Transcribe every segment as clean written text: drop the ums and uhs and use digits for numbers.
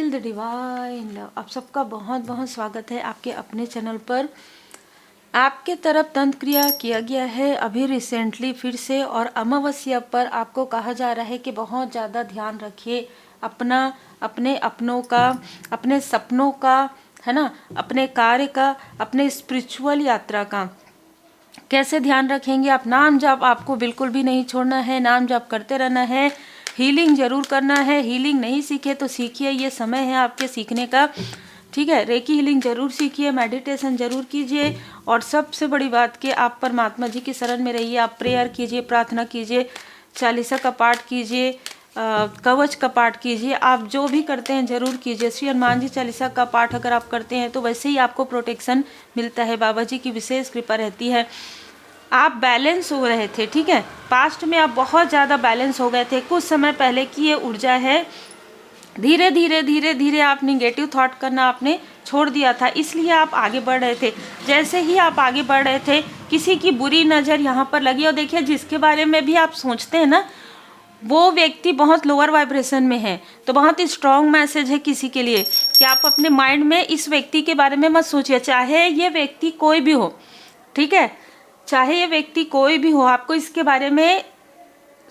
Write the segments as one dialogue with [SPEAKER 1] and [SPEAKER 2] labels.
[SPEAKER 1] Feel the divine love. आप सबका बहुत बहुत स्वागत है आपके अपने चैनल पर। आपके तरफ तंत्र क्रिया किया गया है अभी रिसेंटली फिर से, और अमावस्या पर आपको कहा जा रहा है कि बहुत ज़्यादा ध्यान रखिए अपना, अपने अपनों का, अपने सपनों का, है ना, अपने कार्य का, अपने स्पिरिचुअल यात्रा का। कैसे ध्यान रखेंगे आप? नाम जाप आपको बिल्कुल भी नहीं छोड़ना है, नाम जाप करते रहना है। हीलिंग जरूर करना है, हीलिंग नहीं सीखे तो सीखिए, ये समय है आपके सीखने का, ठीक है। रेकी हीलिंग जरूर सीखिए, मेडिटेशन जरूर कीजिए, और सबसे बड़ी बात कि आप परमात्मा जी की शरण में रहिए। आप प्रेयर कीजिए, प्रार्थना कीजिए, चालीसा का पाठ कीजिए, कवच का पाठ कीजिए। आप जो भी करते हैं जरूर कीजिए। श्री हनुमान जी चालीसा का पाठ अगर आप करते हैं तो वैसे ही आपको प्रोटेक्शन मिलता है, बाबा जी की विशेष कृपा रहती है। आप बैलेंस हो रहे थे, ठीक है, पास्ट में आप बहुत ज़्यादा बैलेंस हो गए थे। कुछ समय पहले की ये ऊर्जा है, धीरे धीरे धीरे धीरे आप निगेटिव थॉट करना आपने छोड़ दिया था, इसलिए आप आगे बढ़ रहे थे। जैसे ही आप आगे बढ़ रहे थे किसी की बुरी नज़र यहाँ पर लगी, और देखिए जिसके बारे में भी आप सोचते हैं ना वो व्यक्ति बहुत लोअर वाइब्रेशन में है, तो बहुत ही स्ट्रॉन्ग मैसेज है किसी के लिए कि आप अपने माइंड में इस व्यक्ति के बारे में मत सोचिए, चाहे ये व्यक्ति कोई भी हो, ठीक है, चाहे ये व्यक्ति कोई भी हो, आपको इसके बारे में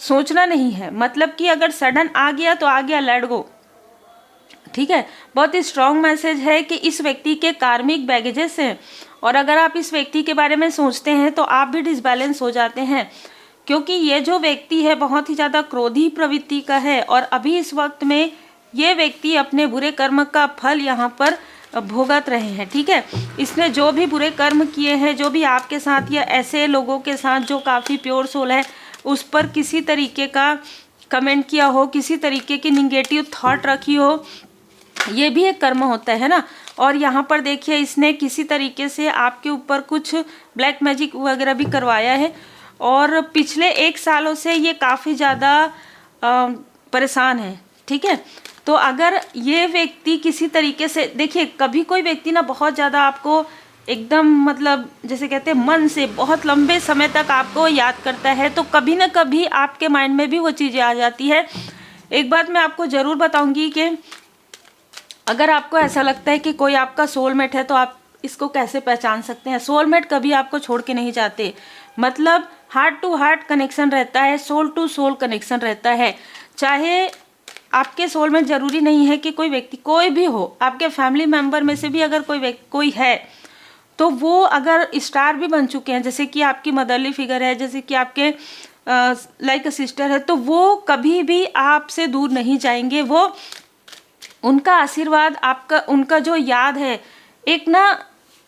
[SPEAKER 1] सोचना नहीं है। मतलब कि अगर सडन आ गया तो आ गया, लेट गो, ठीक है। बहुत ही स्ट्रॉन्ग मैसेज है कि इस व्यक्ति के कार्मिक बैगेजेस हैं, और अगर आप इस व्यक्ति के बारे में सोचते हैं तो आप भी डिसबैलेंस हो जाते हैं, क्योंकि ये जो व्यक्ति है बहुत ही ज़्यादा क्रोधी प्रवृत्ति का है, और अभी इस वक्त में ये व्यक्ति अपने बुरे कर्म का फल यहाँ पर भुगत रहे हैं, ठीक है। इसने जो भी बुरे कर्म किए हैं, जो भी आपके साथ या ऐसे लोगों के साथ जो काफ़ी प्योर सोल है उस पर किसी तरीके का कमेंट किया हो, किसी तरीके की निगेटिव थॉट रखी हो, ये भी एक कर्म होता है ना। और यहाँ पर देखिए इसने किसी तरीके से आपके ऊपर कुछ ब्लैक मैजिक वगैरह भी करवाया है, और पिछले 1 सालों से ये काफ़ी ज़्यादा परेशान है, ठीक है। तो अगर ये व्यक्ति किसी तरीके से, देखिए कभी कोई व्यक्ति ना बहुत ज़्यादा आपको एकदम मतलब जैसे कहते हैं मन से बहुत लंबे समय तक आपको याद करता है, तो कभी ना कभी आपके माइंड में भी वो चीज़ें आ जाती है। एक बात मैं आपको ज़रूर बताऊंगी कि अगर आपको ऐसा लगता है कि कोई आपका सोलमेट है तो आप इसको कैसे पहचान सकते हैं। सोलमेट कभी आपको छोड़ के नहीं जाते, मतलब हार्ट टू हार्ट कनेक्शन रहता है, सोल टू सोल कनेक्शन रहता है। चाहे आपके सोलमेट जरूरी नहीं है कि कोई व्यक्ति कोई भी हो, आपके फैमिली मेंबर में से भी अगर कोई है तो वो अगर स्टार भी बन चुके हैं, जैसे कि आपकी मदरली फिगर है, जैसे कि आपके लाइक सिस्टर है, तो वो कभी भी आपसे दूर नहीं जाएंगे। वो उनका आशीर्वाद आपका, उनका जो याद है,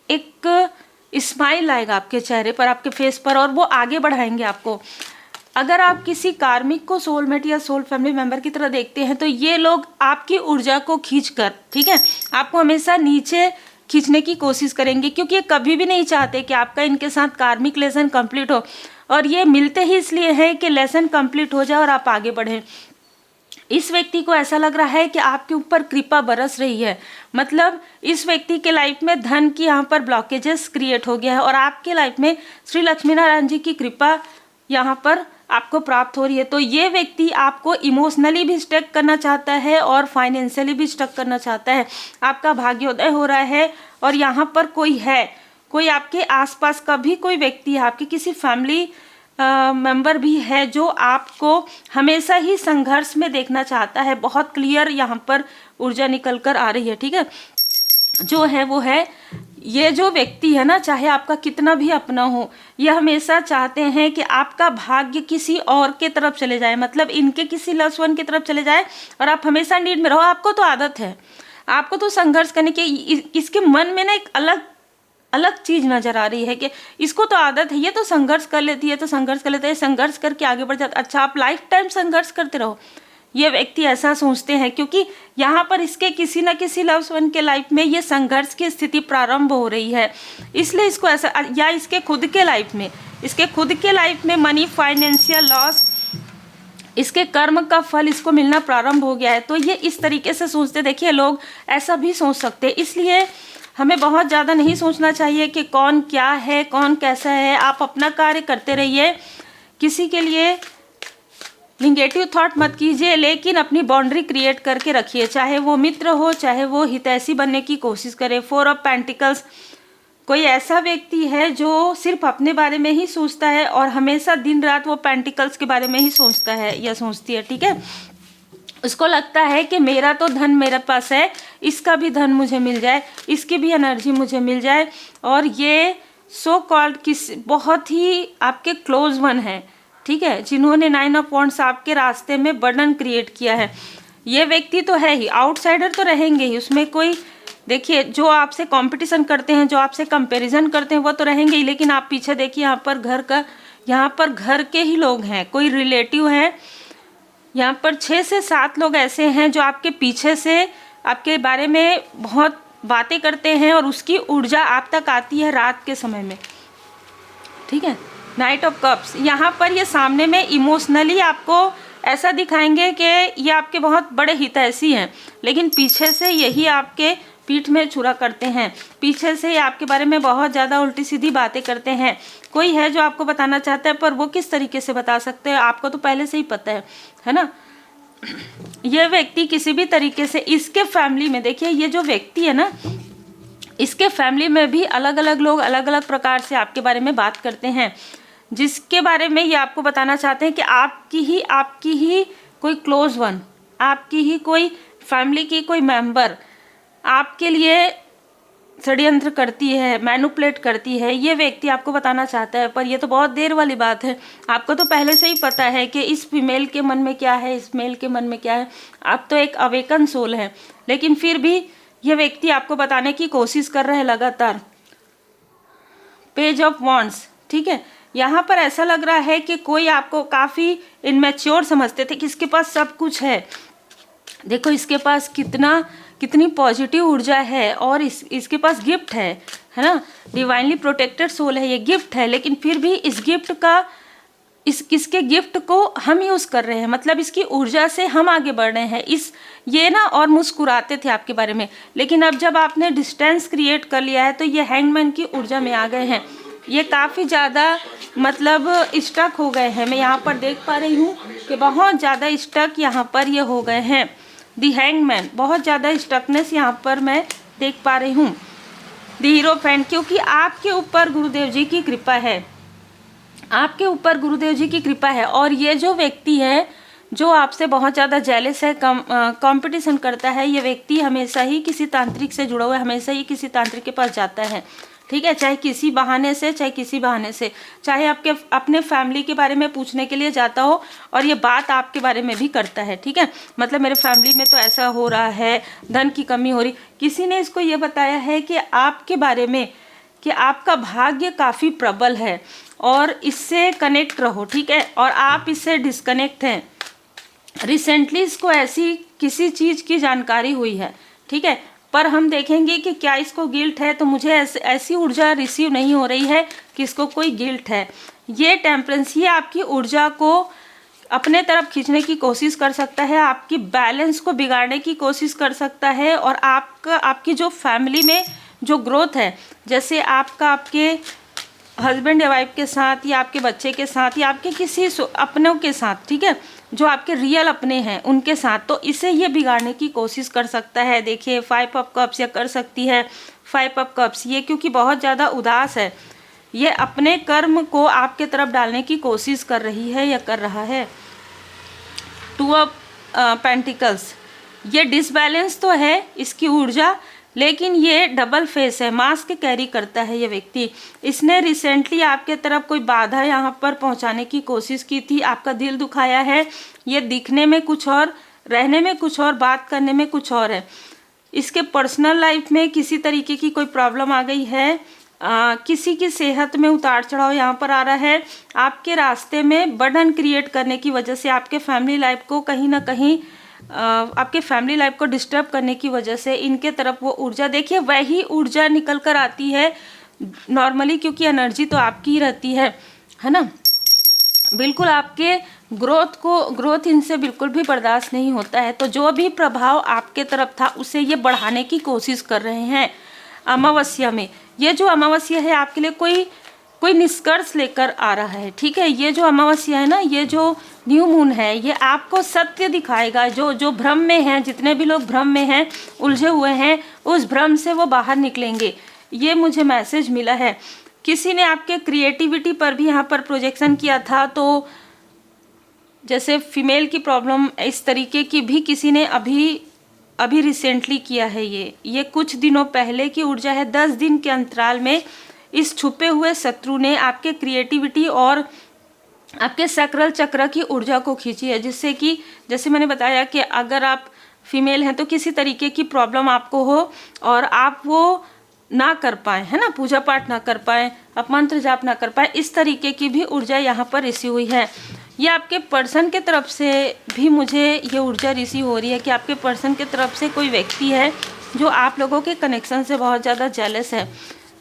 [SPEAKER 1] एक स्माइल आएगा आपके चेहरे पर, आपके फेस पर, और वो आगे बढ़ाएंगे आपको। अगर आप किसी कार्मिक को सोलमेट या सोल फैमिली मेंबर की तरह देखते हैं तो ये लोग आपकी ऊर्जा को खींचकर, ठीक है, आपको हमेशा नीचे खींचने की कोशिश करेंगे, क्योंकि ये कभी भी नहीं चाहते कि आपका इनके साथ कार्मिक लेसन कंप्लीट हो, और ये मिलते ही इसलिए है कि लेसन कंप्लीट हो जाए और आप आगे बढ़ें। इस व्यक्ति को ऐसा लग रहा है कि आपके ऊपर कृपा बरस रही है, मतलब इस व्यक्ति के लाइफ में धन की यहाँ पर ब्लॉकेजेस क्रिएट हो गया है, और आपके लाइफ में श्री लक्ष्मी नारायण जी की कृपा यहाँ पर आपको प्राप्त हो रही है। तो ये व्यक्ति आपको इमोशनली भी स्टक करना चाहता है और फाइनेंशियली भी स्टक करना चाहता है। आपका भाग्योदय हो रहा है, और यहाँ पर कोई आपके आसपास का भी कोई व्यक्ति है, आपके किसी फैमिली मेंबर भी है जो आपको हमेशा ही संघर्ष में देखना चाहता है। बहुत क्लियर यहाँ पर ऊर्जा निकल कर आ रही है, ठीक है। जो है वो है, ये जो व्यक्ति है ना, चाहे आपका कितना भी अपना हो, ये हमेशा चाहते हैं कि आपका भाग्य किसी और के तरफ चले जाए, मतलब इनके किसी लव्ड वन की तरफ चले जाए, और आप हमेशा नीड में रहो। आपको तो आदत है, आपको तो संघर्ष करने की, इसके मन में ना एक अलग चीज नजर आ रही है कि इसको तो आदत है, ये तो संघर्ष कर लेती है, तो संघर्ष कर लेता है, संघर्ष करके आगे बढ़ जाता। अच्छा, आप लाइफ टाइम संघर्ष करते रहो, ये व्यक्ति ऐसा सोचते हैं, क्योंकि यहाँ पर इसके किसी न किसी लव्ड वन के लाइफ में ये संघर्ष की स्थिति प्रारंभ हो रही है, इसलिए इसको ऐसा, या इसके खुद के लाइफ में मनी, फाइनेंशियल लॉस, इसके कर्म का फल इसको मिलना प्रारंभ हो गया है, तो ये इस तरीके से सोचते। देखिए लोग ऐसा भी सोच सकते हैं, इसलिए हमें बहुत ज़्यादा नहीं सोचना चाहिए कि कौन क्या है, कौन कैसा है। आप अपना कार्य करते रहिए, किसी के लिए निगेटिव थॉट मत कीजिए, लेकिन अपनी बाउंड्री क्रिएट करके रखिए, चाहे वो मित्र हो, चाहे वो हितैषी बनने की कोशिश करे। 4 ऑफ पेंटिकल्स, कोई ऐसा व्यक्ति है जो सिर्फ अपने बारे में ही सोचता है और हमेशा दिन रात वो पेंटिकल्स के बारे में ही सोचता है या सोचती है, ठीक है। उसको लगता है कि मेरा तो धन मेरे पास है, इसका भी धन मुझे मिल जाए, इसकी भी एनर्जी मुझे मिल जाए। और ये सो कॉल्ड बहुत ही आपके क्लोज वन है, ठीक है, जिन्होंने 9 ऑफ वॉन्ड्स आपके रास्ते में बर्डन क्रिएट किया है। ये व्यक्ति तो है ही, आउटसाइडर तो रहेंगे ही, उसमें कोई, देखिए जो आपसे कंपटीशन करते हैं, जो आपसे कंपैरिजन करते हैं वो तो रहेंगे ही, लेकिन आप पीछे देखिए यहाँ पर घर के ही लोग हैं, कोई रिलेटिव है। यहाँ पर 6 से 7 लोग ऐसे हैं जो आपके पीछे से आपके बारे में बहुत बातें करते हैं और उसकी ऊर्जा आप तक आती है रात के समय में, ठीक है। नाइट ऑफ कप्स, यहाँ पर ये सामने में इमोशनली आपको ऐसा दिखाएंगे कि ये आपके बहुत बड़े हितैषी हैं, लेकिन पीछे से यही आपके पीठ में छुरा करते हैं, पीछे से आपके बारे में बहुत ज़्यादा उल्टी सीधी बातें करते हैं। कोई है जो आपको बताना चाहता है, पर वो किस तरीके से बता सकते हैं, आपको तो पहले से ही पता है ना। ये व्यक्ति किसी भी तरीके से, इसके फैमिली में देखिए, ये जो व्यक्ति है ना, इसके फैमिली में भी अलग अलग लोग अलग अलग प्रकार से आपके बारे में बात करते हैं, जिसके बारे में ये आपको बताना चाहते हैं कि आपकी ही कोई क्लोज वन, आपकी ही कोई फैमिली की कोई मेंबर आपके लिए षड्यंत्र करती है, मैनिपुलेट करती है, ये व्यक्ति आपको बताना चाहता है। पर ये तो बहुत देर वाली बात है, आपको तो पहले से ही पता है कि इस फीमेल के मन में क्या है, इस मेल के मन में क्या है। आप तो एक अवेकन सोल है, लेकिन फिर भी ये व्यक्ति आपको बताने की कोशिश कर रहे हैं लगातार। पेज ऑफ वॉन्ड्स, ठीक है, यहाँ पर ऐसा लग रहा है कि कोई आपको काफ़ी इनमेच्योर समझते थे कि इसके पास सब कुछ है, देखो इसके पास कितनी पॉजिटिव ऊर्जा है और इसके पास गिफ्ट है ना, डिवाइनली प्रोटेक्टेड सोल है, ये गिफ्ट है। लेकिन फिर भी इस गिफ्ट का, इसके गिफ्ट को हम यूज़ कर रहे हैं, मतलब इसकी ऊर्जा से हम आगे बढ़ रहे हैं। ये ना और मुस्कुराते थे आपके बारे में, लेकिन अब जब आपने डिस्टेंस क्रिएट कर लिया है तो ये हैंगमैन की ऊर्जा में आ गए हैं। ये काफ़ी ज़्यादा मतलब स्टक हो गए हैं, मैं यहाँ पर देख पा रही हूँ कि बहुत ज़्यादा स्टक यहाँ पर ये हो गए हैं। दी हैंगमैन, बहुत ज़्यादा स्टकनेस यहाँ पर मैं देख पा रही हूँ। दी हीरोफेंट, क्योंकि आपके ऊपर गुरुदेव जी की कृपा है, आपके ऊपर गुरुदेव जी की कृपा है। और ये जो व्यक्ति है जो आपसे बहुत ज़्यादा जेलस है, कंपटीशन करता है, ये व्यक्ति हमेशा ही किसी तांत्रिक से जुड़ा हुआ है, हमेशा ही किसी तांत्रिक के पास जाता है, ठीक है, चाहे किसी बहाने से, चाहे किसी बहाने से, चाहे आपके अपने फैमिली के बारे में पूछने के लिए जाता हो और ये बात आपके बारे में भी करता है, ठीक है, मतलब मेरे फैमिली में तो ऐसा हो रहा है, धन की कमी हो रही। किसी ने इसको ये बताया है कि आपके बारे में कि आपका भाग्य काफ़ी प्रबल है और इससे कनेक्ट रहो, ठीक है, और आप इससे डिस्कनेक्ट हैं। रिसेंटली इसको ऐसी किसी चीज़ की जानकारी हुई है, ठीक है, पर हम देखेंगे कि क्या इसको गिल्ट है। तो मुझे ऐसी ऊर्जा रिसीव नहीं हो रही है कि इसको कोई गिल्ट है। ये टेम्परेंस, ये आपकी ऊर्जा को अपने तरफ खींचने की कोशिश कर सकता है, आपकी बैलेंस को बिगाड़ने की कोशिश कर सकता है। और आपकी जो फैमिली में जो ग्रोथ है, जैसे आपके हस्बैंड या वाइफ के साथ या आपके बच्चे के साथ या आपके किसी अपनों के साथ, ठीक है, जो आपके रियल अपने हैं उनके साथ, तो इसे ये बिगाड़ने की कोशिश कर सकता है। देखिए 5 ऑफ कप्स, या कर सकती है 5 ऑफ कप्स, ये क्योंकि बहुत ज़्यादा उदास है, ये अपने कर्म को आपके तरफ डालने की कोशिश कर रही है या कर रहा है। 2 ऑफ पेंटिकल्स, ये डिसबैलेंस तो है इसकी ऊर्जा, लेकिन ये डबल फेस है, मास्क कैरी करता है ये व्यक्ति। इसने रिसेंटली आपके तरफ कोई बाधा यहाँ पर पहुँचाने की कोशिश की थी, आपका दिल दुखाया है। ये दिखने में कुछ और, रहने में कुछ और, बात करने में कुछ और है। इसके पर्सनल लाइफ में किसी तरीके की कोई प्रॉब्लम आ गई है, किसी की सेहत में उतार चढ़ाव यहाँ पर आ रहा है। आपके रास्ते में बर्डन क्रिएट करने की वजह से आपके फैमिली लाइफ को कहीं ना कहीं आपके फैमिली लाइफ को डिस्टर्ब करने की वजह से इनके तरफ वो ऊर्जा, देखिए वही ऊर्जा निकल कर आती है नॉर्मली, क्योंकि एनर्जी तो आपकी ही रहती है ना। बिल्कुल आपके ग्रोथ इनसे बिल्कुल भी बर्दाश्त नहीं होता है। तो जो भी प्रभाव आपके तरफ था उसे ये बढ़ाने की कोशिश कर रहे हैं। अमावस्या में, ये जो अमावस्या है आपके लिए कोई कोई निष्कर्ष लेकर आ रहा है। ठीक है, ये जो अमावस्या है ना, ये जो न्यू मून है, ये आपको सत्य दिखाएगा। जो भ्रम में हैं, जितने भी लोग भ्रम में हैं, उलझे हुए हैं, उस भ्रम से वो बाहर निकलेंगे। ये मुझे मैसेज मिला है। किसी ने आपके क्रिएटिविटी पर भी यहाँ पर प्रोजेक्शन किया था, तो जैसे फीमेल की प्रॉब्लम, इस तरीके की भी किसी ने अभी रिसेंटली किया है। ये कुछ दिनों पहले की ऊर्जा है। 10 दिन के अंतराल में इस छुपे हुए शत्रु ने आपके क्रिएटिविटी और आपके सैक्रल चक्र की ऊर्जा को खींची है, जिससे कि जैसे मैंने बताया कि अगर आप फीमेल हैं तो किसी तरीके की प्रॉब्लम आपको हो और आप वो ना कर पाए, है ना, पूजा पाठ ना कर पाए, आप मंत्र जाप ना कर पाए, इस तरीके की भी ऊर्जा यहाँ पर रिसीव हुई है। ये आपके पर्सन के तरफ से भी मुझे ये ऊर्जा रिसीव हो रही है कि आपके पर्सन के तरफ से कोई व्यक्ति है जो आप लोगों के कनेक्शन से बहुत ज़्यादा जेलस है।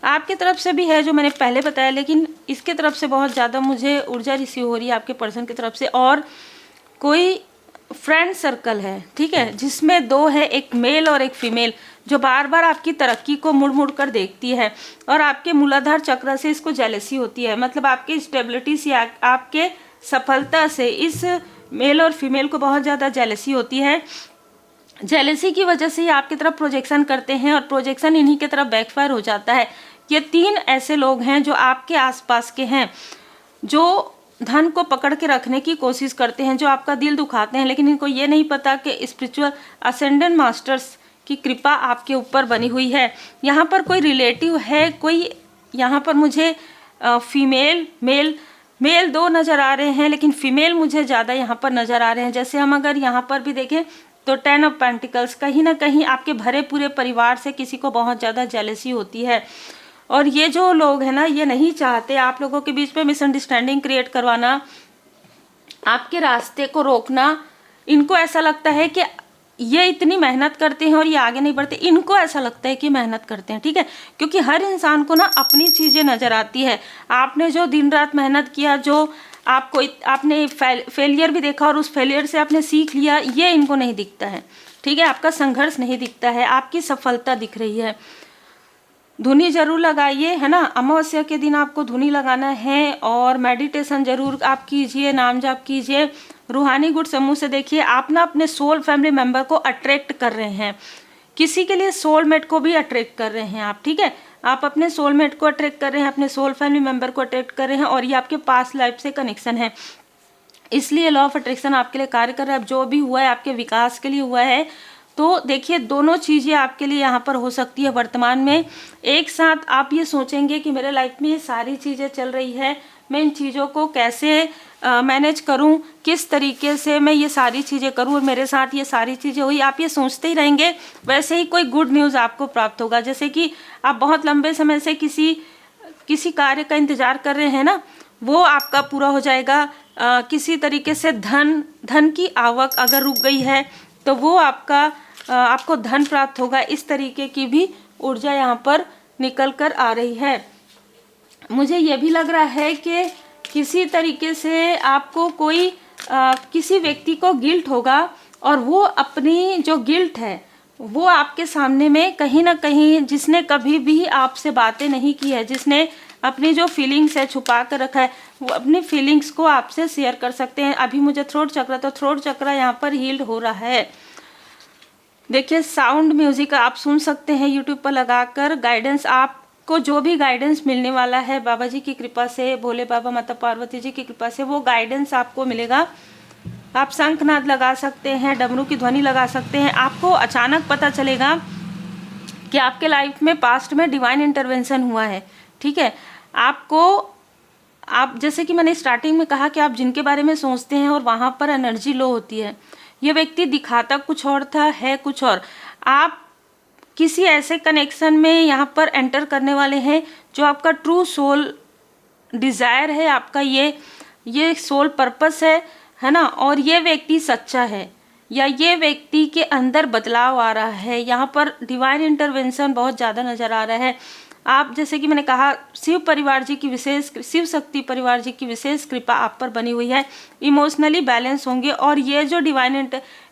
[SPEAKER 1] आपकी तरफ से भी है, जो मैंने पहले बताया, लेकिन इसके तरफ से बहुत ज़्यादा मुझे ऊर्जा रिसीव हो रही है आपके पर्सन की तरफ से। और कोई फ्रेंड सर्कल है, ठीक है, जिसमें 2 है, एक मेल और एक फीमेल, जो बार बार आपकी तरक्की को मुड़ मुड़ कर देखती है और आपके मूलाधार चक्र से इसको जेलसी होती है। मतलब आपके स्टेबिलिटी से, आपके सफलता से इस मेल और फीमेल को बहुत ज़्यादा जेलसी होती है। जेलसी की वजह से ही आपकी तरफ प्रोजेक्शन करते हैं और प्रोजेक्शन इन्हीं की तरफ बैकफायर हो जाता है। ये 3 ऐसे लोग हैं जो आपके आसपास के हैं, जो धन को पकड़ के रखने की कोशिश करते हैं, जो आपका दिल दुखाते हैं, लेकिन इनको ये नहीं पता कि स्पिरिचुअल असेंडेंट मास्टर्स की कृपा आपके ऊपर बनी हुई है। यहाँ पर कोई रिलेटिव है, कोई यहाँ पर मुझे फीमेल मेल 2 नज़र आ रहे हैं, लेकिन फीमेल मुझे ज़्यादा यहाँ पर नज़र आ रहे हैं। जैसे हम अगर यहाँ पर भी देखें तो 10 ऑफ पेंटिकल्स, कहीं ना कहीं आपके भरे पूरे परिवार से किसी को बहुत ज़्यादा जेलसी होती है। और ये जो लोग हैं ना, ये नहीं चाहते आप लोगों के बीच में मिसअंडरस्टैंडिंग क्रिएट करवाना, आपके रास्ते को रोकना। इनको ऐसा लगता है कि ये इतनी मेहनत करते हैं और ये आगे नहीं बढ़ते, इनको ऐसा लगता है कि मेहनत करते हैं, ठीक है, क्योंकि हर इंसान को ना अपनी चीज़ें नज़र आती है। आपने जो दिन रात मेहनत किया, जो आपने फेलियर भी देखा और उस फेलियर से आपने सीख लिया, ये इनको नहीं दिखता है, ठीक है। आपका संघर्ष नहीं दिखता है, आपकी सफलता दिख रही है। धुनी जरूर लगाइए, है ना, अमावस्या के दिन आपको धुनी लगाना है। और मेडिटेशन जरूर आप कीजिए, नाम जाप कीजिए, रूहानी गुड समूह से देखिए। आप ना अपने सोल फैमिली मेंबर को अट्रैक्ट कर रहे हैं, किसी के लिए सोलमेट को भी अट्रैक्ट कर रहे हैं आप, ठीक है। आप अपने सोलमेट को अट्रैक्ट कर रहे हैं, अपने सोल फैमिली मेंबर को अट्रैक्ट कर रहे हैं, और ये आपके पास्ट लाइफ से कनेक्शन है, इसलिए लॉ ऑफ अट्रैक्शन आपके लिए कार्य कर रहा है। अब जो भी हुआ है आपके विकास के लिए हुआ है। तो देखिए, दोनों चीज़ें आपके लिए यहाँ पर हो सकती है वर्तमान में एक साथ। आप ये सोचेंगे कि मेरे लाइफ में ये सारी चीज़ें चल रही है, मैं इन चीज़ों को कैसे मैनेज करूं, किस तरीके से मैं ये सारी चीज़ें करूं और मेरे साथ ये सारी चीज़ें हुई, आप ये सोचते ही रहेंगे। वैसे ही कोई गुड न्यूज़ आपको प्राप्त होगा। जैसे कि आप बहुत लंबे समय से किसी कार्य का इंतज़ार कर रहे हैं ना, वो आपका पूरा हो जाएगा। किसी तरीके से धन की आवक अगर रुक गई है तो वो आपको धन प्राप्त होगा। इस तरीके की भी ऊर्जा यहाँ पर निकल कर आ रही है। मुझे ये भी लग रहा है कि किसी तरीके से आपको कोई किसी व्यक्ति को गिल्ट होगा और वो अपनी जो गिल्ट है वो आपके सामने में कहीं ना कहीं, जिसने कभी भी आपसे बातें नहीं की है, जिसने अपनी जो फीलिंग्स है छुपा कर रखा है, वो अपनी फीलिंग्स को आपसे शेयर कर सकते हैं। अभी मुझे थ्रोट चक्र यहाँ पर हील्ड हो रहा है। देखिए, साउंड म्यूजिक आप सुन सकते हैं यूट्यूब पर लगाकर। गाइडेंस आपको जो भी गाइडेंस मिलने वाला है बाबा जी की कृपा से, भोले बाबा माता पार्वती जी की कृपा से, वो गाइडेंस आपको मिलेगा। आप शंखनाद लगा सकते हैं, डमरू की ध्वनि लगा सकते हैं। आपको अचानक पता चलेगा कि आपके लाइफ में पास्ट में डिवाइन इंटरवेंशन हुआ है, ठीक है। आप जैसे कि मैंने स्टार्टिंग में कहा कि आप जिनके बारे में सोचते हैं और वहाँ पर एनर्जी लो होती है, ये व्यक्ति दिखाता कुछ और था, है कुछ और। आप किसी ऐसे कनेक्शन में यहाँ पर एंटर करने वाले हैं जो आपका ट्रू सोल डिज़ायर है, आपका ये सोल पर्पस है ना। और ये व्यक्ति सच्चा है या ये व्यक्ति के अंदर बदलाव आ रहा है। यहाँ पर डिवाइन इंटरवेंशन बहुत ज़्यादा नज़र आ रहा है। आप जैसे कि मैंने कहा, शिव शक्ति परिवार जी की विशेष कृपा आप पर बनी हुई है। इमोशनली बैलेंस होंगे और ये जो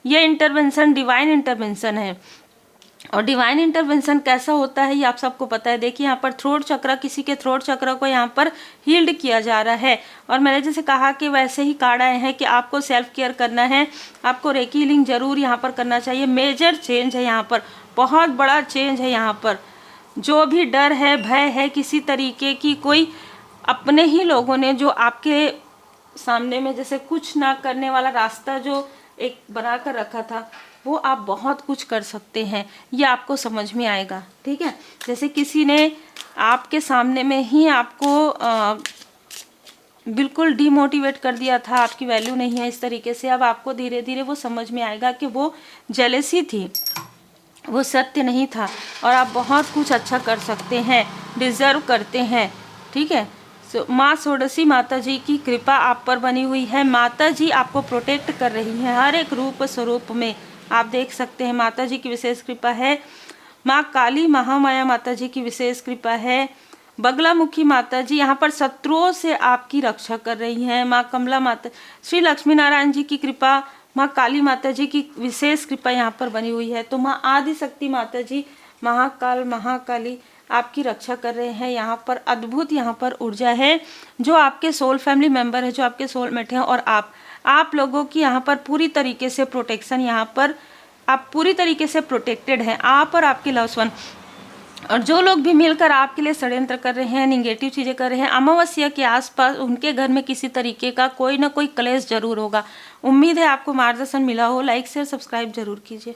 [SPEAKER 1] ये इंटरवेंशन डिवाइन इंटरवेंशन है और डिवाइन इंटरवेंशन कैसा होता है ये आप सबको पता है। देखिए यहाँ पर थ्रोट चक्र, किसी के थ्रोट चक्र को यहाँ पर हील्ड किया जा रहा है। और मैंने जैसे कहा कि वैसे ही कार्ड आए हैं कि आपको सेल्फ केयर करना है, आपको रेकी हीलिंग जरूर यहाँ पर करना चाहिए। मेजर चेंज है यहाँ पर, बहुत बड़ा चेंज है यहाँ पर। जो भी डर है, भय है, किसी तरीके की कोई अपने ही लोगों ने जो आपके सामने में जैसे कुछ ना करने वाला रास्ता जो एक बना कर रखा था, वो आप बहुत कुछ कर सकते हैं, ये आपको समझ में आएगा। ठीक है, जैसे किसी ने आपके सामने में ही आपको बिल्कुल डिमोटिवेट कर दिया था, आपकी वैल्यू नहीं है इस तरीके से, अब आपको धीरे धीरे वो समझ में आएगा कि वो जेलसी थी, वो सत्य नहीं था और आप बहुत कुछ अच्छा कर सकते हैं, डिज़र्व करते हैं। ठीक है, माँ षोडशी माता जी की कृपा आप पर बनी हुई है। माता जी आपको प्रोटेक्ट कर रही हैं हर एक रूप स्वरूप में, आप देख सकते हैं। माता जी की विशेष कृपा है। माँ काली महामाया माता जी की विशेष कृपा है। बगलामुखी माता जी यहाँ पर शत्रुओं से आपकी रक्षा कर रही हैं। माँ कमला माता, श्री लक्ष्मी नारायण जी की कृपा, माँ काली माता जी की विशेष कृपा यहाँ पर बनी हुई है। तो माँ आदिशक्ति माता जी, महाकाल महाकाली आपकी रक्षा कर रहे हैं। यहाँ पर अद्भुत यहाँ पर ऊर्जा है। जो आपके सोल फैमिली मेंबर है, जो आपके सोलमेट हैं, और आप लोगों की यहाँ पर पूरी तरीके से प्रोटेक्शन, यहाँ पर आप पूरी तरीके से प्रोटेक्टेड हैं, आप और आपके लव्स वन। और जो लोग भी मिलकर आपके लिए षड्यंत्र कर रहे हैं, निगेटिव चीज़ें कर रहे हैं, अमावस्या के आसपास उनके घर में किसी तरीके का कोई ना कोई क्लेश जरूर होगा। उम्मीद है आपको मार्गदर्शन मिला हो। लाइक शेयर सब्सक्राइब जरूर कीजिए।